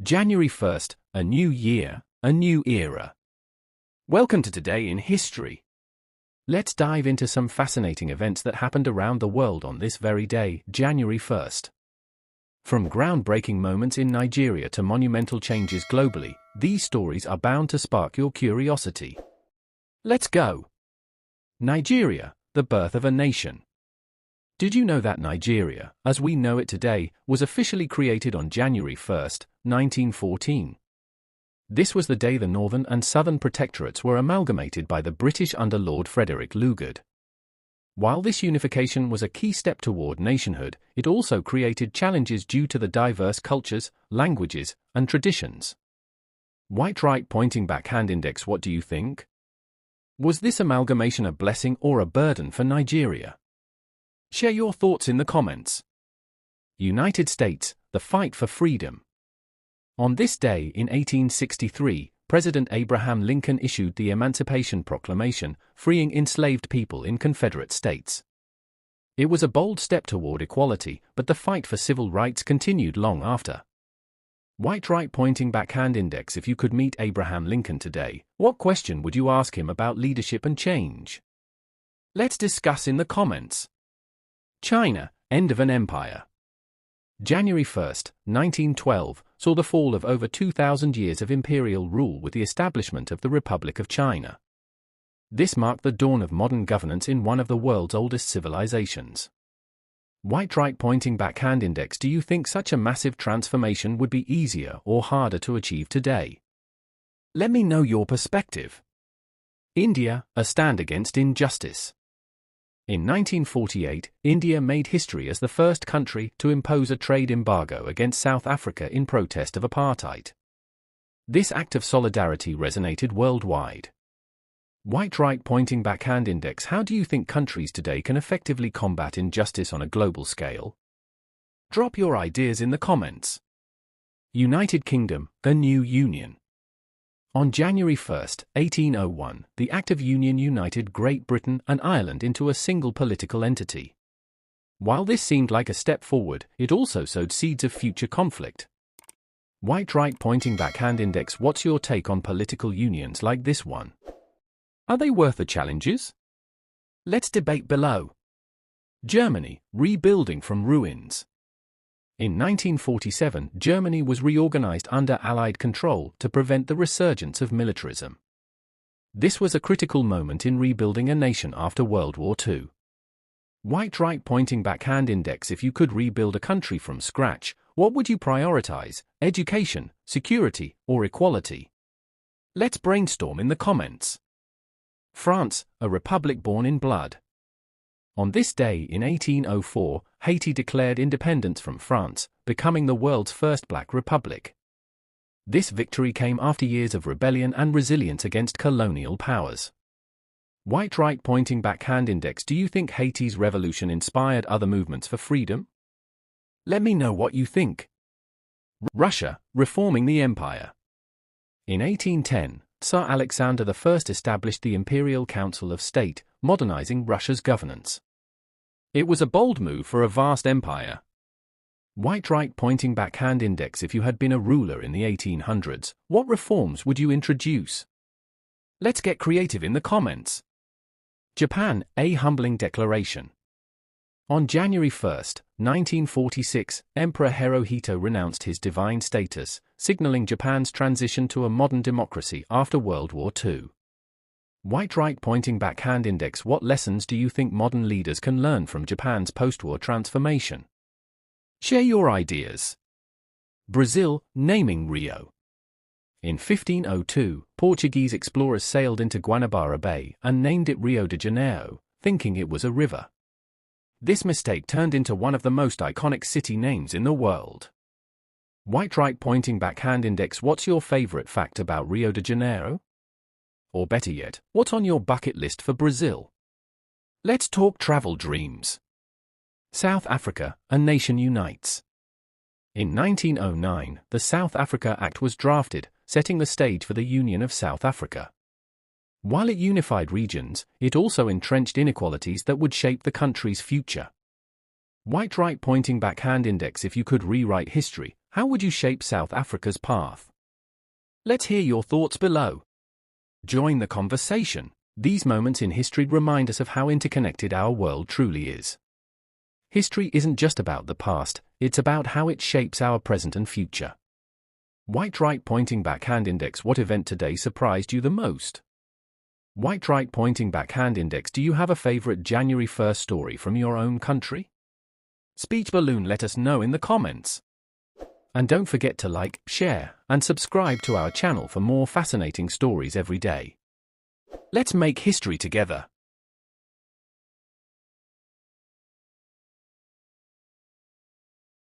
January 1st, a new year, a new era. Welcome to Today in History. Let's dive into some fascinating events that happened around the world on this very day, January 1st. From groundbreaking moments in Nigeria to monumental changes globally, these stories are bound to spark your curiosity. Let's go. Nigeria, the birth of a nation. Did you know that Nigeria, as we know it today, was officially created on January 1st, 1914? This was the day the northern and southern protectorates were amalgamated by the British under Lord Frederick Lugard. While this unification was a key step toward nationhood, it also created challenges due to the diverse cultures, languages, and traditions. White right pointing backhand index. What do you think? Was this amalgamation a blessing or a burden for Nigeria? Share your thoughts in the comments. United States, the fight for freedom. On this day in 1863, President Abraham Lincoln issued the Emancipation Proclamation, freeing enslaved people in Confederate states. It was a bold step toward equality, but the fight for civil rights continued long after. White right pointing backhand index. If you could meet Abraham Lincoln today, what question would you ask him about leadership and change? Let's discuss in the comments. China, end of an empire. January 1st, 1912, saw the fall of over 2,000 years of imperial rule with the establishment of the Republic of China. This marked the dawn of modern governance in one of the world's oldest civilizations. White right pointing backhand index. Do you think such a massive transformation would be easier or harder to achieve today? Let me know your perspective. India, a stand against injustice. In 1948, India made history as the first country to impose a trade embargo against South Africa in protest of apartheid. This act of solidarity resonated worldwide. White right pointing backhand index. How do you think countries today can effectively combat injustice on a global scale? Drop your ideas in the comments. United Kingdom, the new union. On January 1, 1801, the Act of Union united Great Britain and Ireland into a single political entity. While this seemed like a step forward, it also sowed seeds of future conflict. White right pointing backhand index. What's your take on political unions like this one? Are they worth the challenges? Let's debate below. Germany, rebuilding from ruins. In 1947, Germany was reorganized under Allied control to prevent the resurgence of militarism. This was a critical moment in rebuilding a nation after World War II. White right pointing backhand index. If you could rebuild a country from scratch, what would you prioritize? Education, security, or equality? Let's brainstorm in the comments. France, a republic born in blood. On this day in 1804, Haiti declared independence from France, becoming the world's first black republic. This victory came after years of rebellion and resilience against colonial powers. White right pointing backhand index. Do you think Haiti's revolution inspired other movements for freedom? Let me know what you think. Russia, reforming the empire. In 1810, Tsar Alexander I established the Imperial Council of State, modernizing Russia's governance. It was a bold move for a vast empire. White right pointing backhand index. If you had been a ruler in the 1800s, what reforms would you introduce? Let's get creative in the comments. Japan, a humbling declaration. On January 1, 1946, Emperor Hirohito renounced his divine status, signaling Japan's transition to a modern democracy after World War II. White right pointing backhand index. What lessons do you think modern leaders can learn from Japan's post-war transformation? Share your ideas. Brazil, naming Rio. In 1502, Portuguese explorers sailed into Guanabara Bay and named it Rio de Janeiro, thinking it was a river. This mistake turned into one of the most iconic city names in the world. White right pointing backhand index. What's your favorite fact about Rio de Janeiro? Or better yet, what's on your bucket list for Brazil? Let's talk travel dreams. South Africa, a nation unites. In 1909, the South Africa Act was drafted, setting the stage for the Union of South Africa. While it unified regions, it also entrenched inequalities that would shape the country's future. White right pointing backhand index. If you could rewrite history, How would you shape South Africa's path? Let's hear your thoughts below. Join the conversation. These moments in history remind us of how interconnected our world truly is. History isn't just about the past, it's about how it shapes our present and future. White right pointing back hand index. What event today surprised you the most? White right pointing back hand index. Do you have a favorite January 1st story from your own country? Speech balloon. Let us know in the comments. And don't forget to like, share, and subscribe to our channel for more fascinating stories every day. Let's make history together.